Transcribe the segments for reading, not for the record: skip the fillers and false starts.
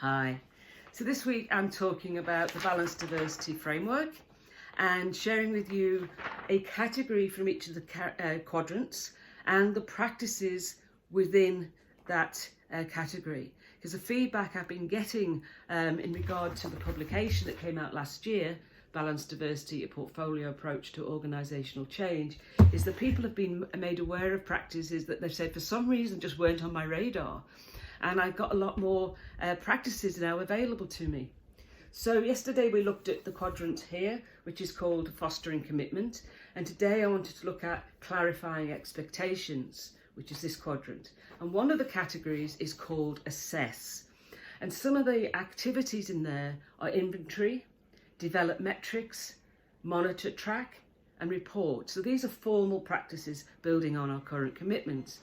Hi. So this week I'm talking about the Balanced Diversity Framework and sharing with you a category from each of the quadrants and the practices within that category. Because the feedback I've been getting in regard to the publication that came out last year, Balanced Diversity, a Portfolio Approach to Organisational Change, is that people have been made aware of practices that they've said for some reason just weren't on my radar. And I've got a lot more practices now available to me. So yesterday we looked at the quadrant here, which is called Fostering Commitment. And today I wanted to look at Clarifying Expectations, which is this quadrant. And one of the categories is called Assess. And some of the activities in there are inventory, develop metrics, monitor, track, and report. So these are formal practices building on our current commitments.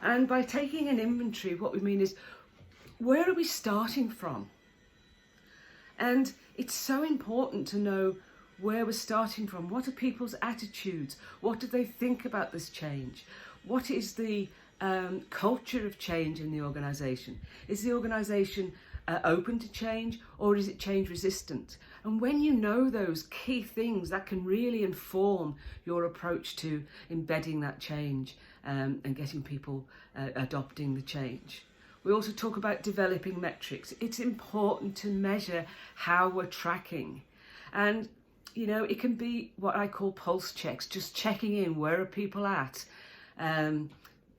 And by taking an inventory, what we mean is, where are we starting from? And it's so important to know where we're starting from. What are people's attitudes? What do they think about this change? What is the culture of change in the organisation? Is the organisation open to change, or is it change resistant? And when you know those key things, that can really inform your approach to embedding that change and getting people adopting the change. We also talk about developing metrics. It's important to measure how we're tracking. And, you know, it can be what I call pulse checks, just checking in, where are people at?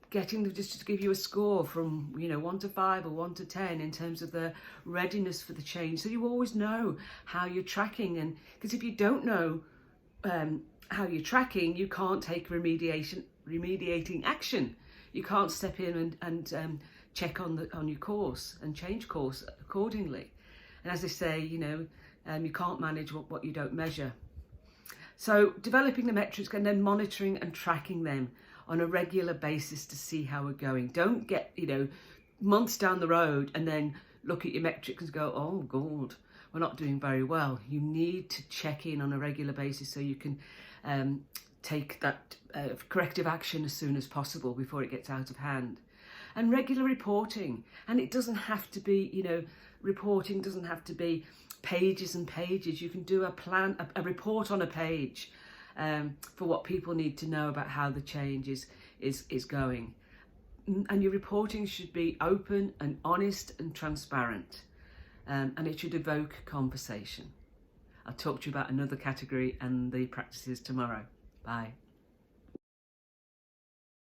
Getting them just to give you a score from 1 to 5 or 1 to 10 in terms of their readiness for the change, so you always know how you're tracking. And because if you don't know how you're tracking, you can't take remediating action. You can't step in and check on your course and change course accordingly. And as I say, you can't manage what you don't measure. So developing the metrics and then monitoring and tracking them on a regular basis to see how we're going. Don't get, months down the road and then look at your metrics and go, oh God, we're not doing very well. You need to check in on a regular basis so you can take that corrective action as soon as possible before it gets out of hand. And regular reporting. And it doesn't have to be, reporting doesn't have to be pages and pages. You can do a report on a page for what people need to know about how the change is going. And your reporting should be open and honest and transparent. And it should evoke conversation. I'll talk to you about another category and the practices tomorrow. Bye.